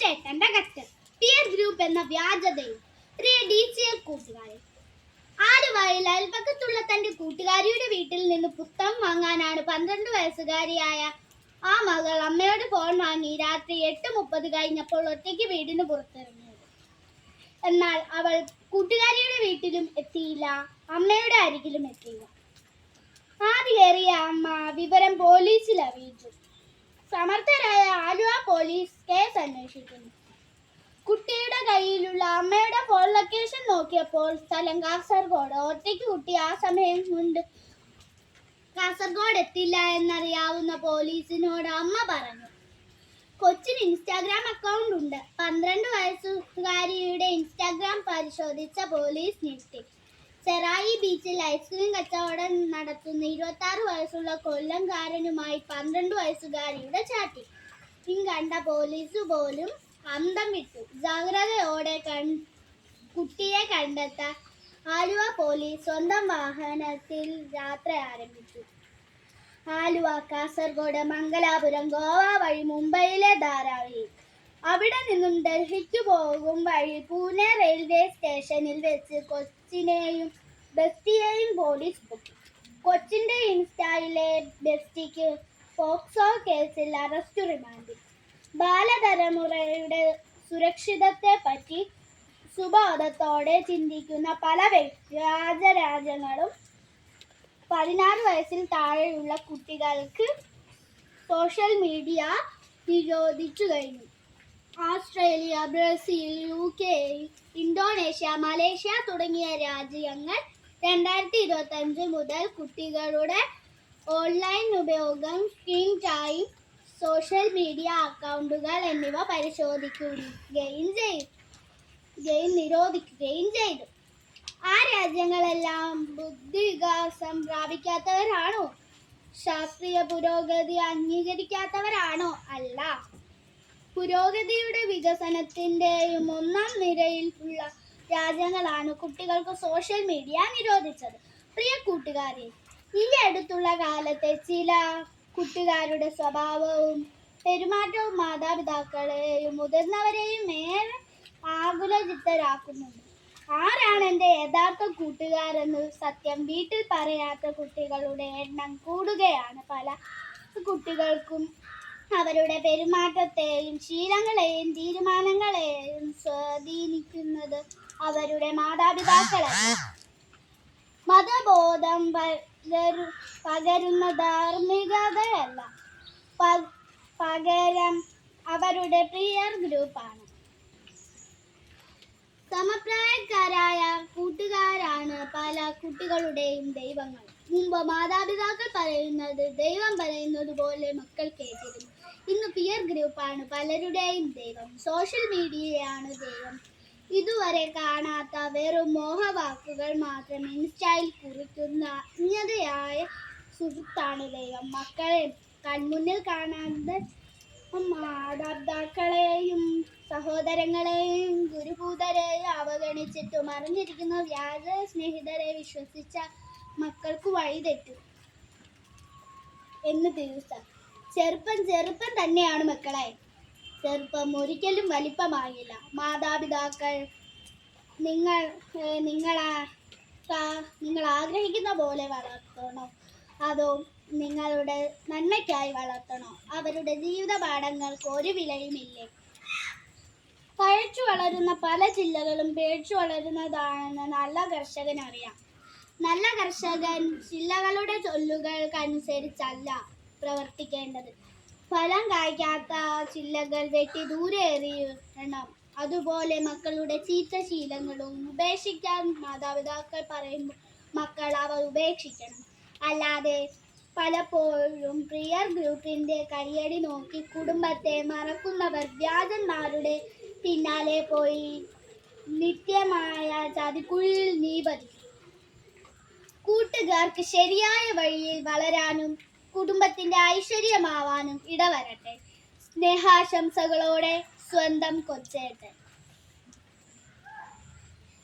ചേട്ടന്റെ കത്ത്. Peer group എന്ന വ്യാജതയും. പ്രിയ DCL കൂട്ടുകാരെ, ആലുവയിൽ അയൽപക്കത്തുള്ള തന്റെ കൂട്ടുകാരിയുടെ വീട്ടിൽ നിന്ന് പുസ്തകം വാങ്ങാനാണ് 12 വയസ്സുകാരിയായ ആ മകൾ അമ്മയോട് ഫോൺ വാങ്ങി രാത്രി 8:30 കഴിഞ്ഞപ്പോൾ ഒറ്റയ്ക്ക് വീടിന് പുറത്തിറങ്ങിയത്. എന്നാൽ അവൾ കൂട്ടുകാരിയുടെ വീട്ടിലും എത്തിയില്ല, അമ്മയുടെ അരികിലും എത്തിയില്ല. ആദ്യ കയറിയ അമ്മ വിവരം പോലീസിൽ അറിയിച്ചു. സമർത്ഥരായ ആലുവ പോലീസ് കേസ് അന്വേഷിക്കുന്നു. കുട്ടിയുടെ കയ്യിലുള്ള അമ്മയുടെ ഫോൺ ലൊക്കേഷൻ നോക്കിയപ്പോൾ സ്ഥലം കാസർഗോഡ്. ഒറ്റയ്ക്ക് കുട്ടി ആ സമയം കൊണ്ട് കാസർഗോഡ് എത്തില്ല എന്നറിയാവുന്ന പോലീസിനോട് അമ്മ പറഞ്ഞു. കൊച്ചിന് ഇൻസ്റ്റാഗ്രാം അക്കൗണ്ട് ഉണ്ട്. 12 വയസ്സുകാരിയുടെ ഇൻസ്റ്റാഗ്രാം പരിശോധിച്ച പോലീസ് ഞെട്ടി. ചെറായി ബീച്ചിൽ ഐസ്ക്രീം കച്ചവടം നടത്തുന്ന 26 വയസ്സുള്ള കൊല്ലംകാരനുമായി 12 വയസ്സുകാരിയുടെ ചാറ്റിംഗ് കണ്ട പോലീസ് പോലും അന്തം വിട്ടു. ജാഗ്രതയോടെ കുട്ടിയെ കണ്ടെത്താൻ ആലുവ പോലീസ് സ്വന്തം വാഹനത്തിൽ യാത്ര ആരംഭിച്ചു. ആലുവ, കാസർഗോഡ്, മംഗലാപുരം, ഗോവ വഴി മുംബൈയിലെ ധാരാവി, അവിടെ നിന്നും ഡൽഹിക്ക് പോകും വഴി പൂനെ റെയിൽവേ സ്റ്റേഷനിൽ വെച്ച് കൊച്ചിനെയും ബെസ്റ്റിയെയും പോലീസ് പൊക്കി. കൊച്ചിന്റെ ഇൻസ്റ്റയിലെ ബെസ്റ്റിക്ക് പോക്സോ കേസിൽ അറസ്റ്റ് റിമാൻഡിൽ. ബാലതലമുറയുടെ സുരക്ഷിതത്വത്തെപ്പറ്റി സുബോധത്തോടെ ചിന്തിക്കുന്ന പല വ്യാജരാജ്യങ്ങളും 16 വയസ്സിൽ താഴെയുള്ള കുട്ടികൾക്ക് സോഷ്യൽ മീഡിയ നിരോധിച്ചു കഴിഞ്ഞു. Australia, Brazil, UK, Indonesia, Malaysia തുടങ്ങിയ രാജ്യങ്ങൾ 2025 മുതൽ കുട്ടികളുടെ ഓൺലൈൻ ഉപയോഗം, സ്ക്രീൻ ടൈം, സോഷ്യൽ മീഡിയ അക്കൗണ്ടുകൾ എന്നിവ നിരോധിക്കുകയും ചെയ്തു. ആ രാജ്യങ്ങളെല്ലാം ബുദ്ധിവികാസം പ്രാപിക്കാത്തവരാണോ? ശാസ്ത്രീയ പുരോഗതി അംഗീകരിക്കാത്തവരാണോ? അല്ല. പുരോഗതിയുടെ വികസനത്തിൻ്റെയും ഒന്നാം നിരയിൽ ഉള്ള രാജ്യങ്ങളാണ് കുട്ടികൾക്ക് സോഷ്യൽ മീഡിയ നിരോധിച്ചത്. പ്രിയ കൂട്ടുകാരെ, ഈ അടുത്തുള്ള കാലത്തെ ചില കുട്ടികാരുടെ സ്വഭാവവും പെരുമാറ്റവും മാതാപിതാക്കളെയും മുതിർന്നവരെയും ഏറെ ആകുലചിത്തരാക്കുന്നുണ്ട്. ആരാണ് എൻ്റെ യഥാർത്ഥ കൂട്ടുകാരെന്ന് സത്യം വീട്ടിൽ പറയാത്ത കുട്ടികളുടെ എണ്ണം കൂടുകയാണ്. പല കുട്ടികൾക്കും അവരുടെ പെരുമാറ്റത്തെയും ശീലങ്ങളെയും തീരുമാനങ്ങളെയും സ്വാധീനിക്കുന്നത് അവരുടെ മാതാപിതാക്കളല്ല. മതബോധം പകരുന്ന ധാർമ്മികതയല്ല, പകരം അവരുടെ പിയർ ഗ്രൂപ്പാണ്. സമപ്രായക്കാരായ കൂട്ടുകാരാണ് പല കുട്ടികളുടെയും ദൈവങ്ങൾ. മുമ്പ് മാതാപിതാക്കൾ പറയുന്നത് ദൈവം പറയുന്നത് പോലെ മക്കൾ കേട്ടിരുന്നു. ഇന്ന് പിയർ ഗ്രൂപ്പാണ് പലരുടെയും ദൈവം. സോഷ്യൽ മീഡിയയാണ് ദൈവം. ഇതുവരെ കാണാത്ത വെറും മോഹവാക്കുകൾ മാത്രം ഇൻസ്റ്റയിൽ കുറിക്കുന്ന അജ്ഞതയായ സുഹൃത്താണ് ദൈവം. മക്കളെ കൺമുന്നിൽ കാണാതെ മാതാപിതാക്കളെയും സഹോദരങ്ങളെയും ഗുരുഭൂതരെയും അവഗണിച്ചിട്ട് മറിഞ്ഞിരിക്കുന്ന വ്യാജ സ്നേഹിതരെ വിശ്വസിച്ച മക്കൾക്ക് വഴിതെറ്റും എന്ന് തീർച്ച. ചെറുപ്പം തന്നെയാണ് മക്കളെ. ചെറുപ്പം ഒരിക്കലും വലിപ്പമാകില്ല. മാതാപിതാക്കൾ നിങ്ങൾ ആഗ്രഹിക്കുന്ന പോലെ വളർത്തണോ അതോ നിങ്ങളുടെ നന്മയ്ക്കായി വളർത്തണോ? അവരുടെ ജീവിത പാഠങ്ങൾക്ക് ഒരു വിലയുമില്ലേ? പഴച്ചു വളരുന്ന പല ചില്ലകളും പേടിച്ചു വളരുന്നതാണെന്ന് നല്ല കർഷകൻ അറിയാം. നല്ല കർഷകൻ ചില്ലകളുടെ ചൊല്ലുകൾക്കനുസരിച്ചല്ല പ്രവർത്തിക്കേണ്ടത്. ഫലം കായ്ക്കാത്ത ചില്ലകൾ വെട്ടി ദൂരെ എറിയണം. അതുപോലെ മക്കളുടെ ചീത്ത ശീലങ്ങളും ഉപേക്ഷിക്കാൻ മാതാപിതാക്കൾ പറയുമ്പോൾ മക്കൾ അവ ഉപേക്ഷിക്കണം. അല്ലാതെ പലപ്പോഴും പിയർ ഗ്രൂപ്പിന്റെ കയ്യടി നോക്കി കുടുംബത്തെ മറക്കുന്നവർ വ്യാജന്മാരുടെ പിന്നാലെ പോയി നിത്യമായ ചതിക്കുഴിയിൽ നീ പതിക്കും. കൂട്ടുകാർക്ക് ശരിയായ വഴിയിൽ വളരാനും കുടുംബത്തിന്റെ ഐശ്വര്യമാവാനും ഇടവരട്ടെ. സ്നേഹാശംസകളോടെ സ്വന്തം കൊച്ചേട്ടൻ.